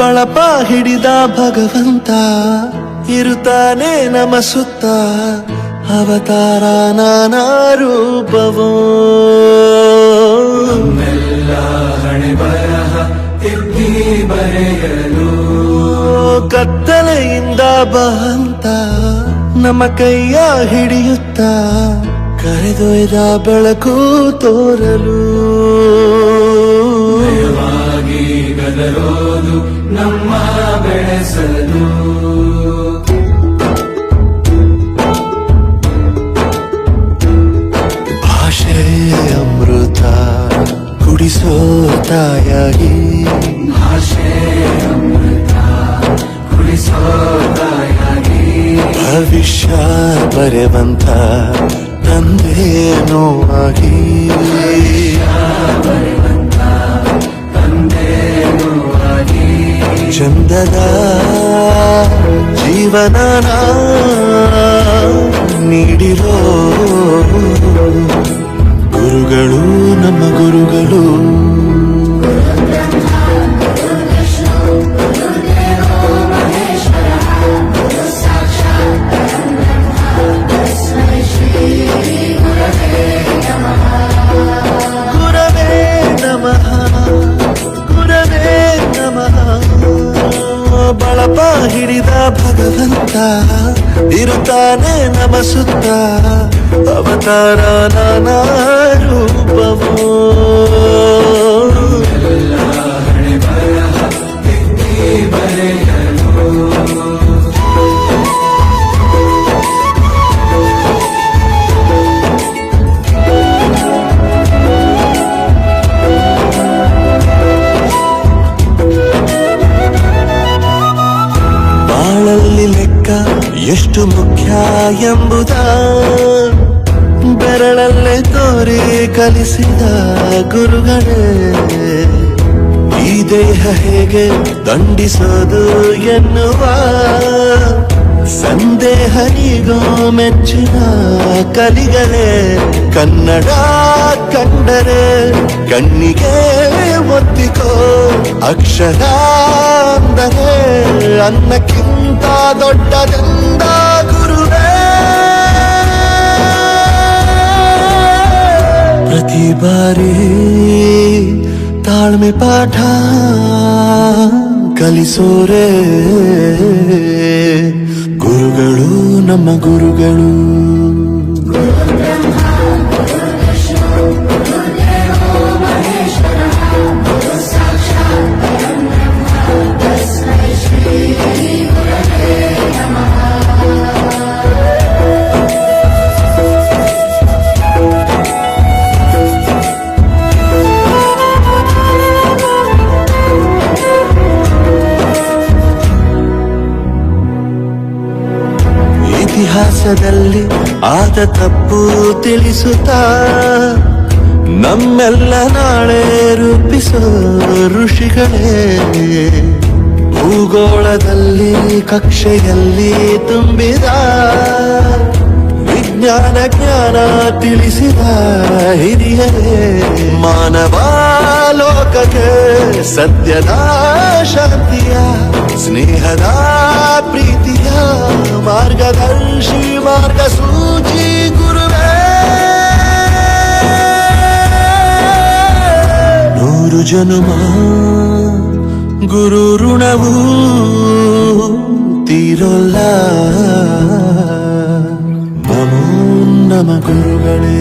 ಬಳಪ ಹಿಡಿದ ಭಗವಂತ ಇರುತ್ತಾನೆ ನಮ ಸುತ್ತ ಅವತಾರ ನಾನಾ ರೂಪವೋ ನಮ್ಮೆಲ್ಲ ಹಣೆ ಬರಹ ತಿದ್ದಿ ಬರೆಯಲು ಕತ್ತಲೆಯಿಂದ ಬಂತ ನಮ್ಮ ಕೈಯ ಹಿಡಿಯುತ್ತ ಕರೆದೊಯ್ದ ಬೆಳಕು ತೋರಲು ಭಯವಾಗಿ ಗದರೋದು ನಮ್ಮ ಬೆಳೆಸಲು ಭಾಷೆ ಅಮೃತ ಕುಡಿಸೋ ತಾಯಾಗಿ ಭಾಷೆ ಅಮೃತ ಕುಡಿಸೋ ತಾಯಾಗಿ ಭವಿಷ್ಯ ಬರೆವಂತ ತಂದೇನೋ ಆಗಿ ಚಂದದ ಜೀವನ ನೀಡಿರೋ ಗುರುಗಳು ನಮ್ಮ ಗುರುಗಳು ಗುರವೇ ನಮಃ ಗುರವೇ ನಮಃ ಬಳಪ ಹಿಡಿದ ಭಗವಂತ ಇರುತ್ತಾನೆ ನಮ ಸುತ್ತ ಅವತಾರ ನಾನಾ ರೂಪವೋ ಎಲ್ಲ ಹಣೆ ಬರಹ ತಿದ್ದಿ ಬರೆಯಲು ಬಾಳಲ್ಲಿ ಲೆಕ್ಕ ಎಷ್ಟು ಮುಖ್ಯ ಎಂಬುದ ಬೆರಳಲ್ಲೇ ತೋರಿ ಕಲಿಸಿದ ಗುರುಗಳೇ ಈ ದೇಹ ಹೇಗೆ ದಂಡಿಸೋದು ಎನ್ನುವ ಸಂದೇಹ ಈಗೋ ಮೆಚ್ಚಿನ ಕಲಿಗಳೇ ಕನ್ನಡ ಕಂಡರೆ ಕಣ್ಣಿಗೆ ಒತ್ತಿಕೋ ಅಕ್ಷರ ಅಂದರೆ ಅನ್ನಕ್ಕಿಂತ ದೊಡ್ಡದೆಂದ ಗುರುವೇ ಪ್ರತಿ ಬಾರಿ ತಾಳ್ಮೆ ಪಾಠ ಕಲಿಸೋರೆ ಗುರುಗಳು ನಮ್ಮ ಗುರುಗಳು ಇತಿಹಾಸದಲ್ಲಿ ಆದ ತಪ್ಪು ತಿಳಿಸುತ್ತಾ ನಮ್ಮೆಲ್ಲ ನಾಳೆ ರೂಪಿಸೋ ಋಷಿಗಳೇ ಭೂಗೋಳದಲ್ಲಿ ಕಕ್ಷೆಯಲ್ಲಿ ತುಂಬಿದ ವಿಜ್ಞಾನ ಜ್ಞಾನ ತಿಳಿಸಿದ ಹಿರಿಯರೇ ಮಾನವ ಲೋಕಕ್ಕೆ ಸತ್ಯದ ಶಾಂತಿಯ ಸ್ನೇಹದ ಪ್ರೀತಿಯ ಮಾರ್ಗದರ್ಶಿ ಮಾರ್ಗಸೂಚಿ ಗುರುವೇ ನೂರು ಜನುಮ ಗುರು ಋಣವು ತೀರೋಲ್ಲ ನಮೋ ನಮ ಗುರುಗಳೇ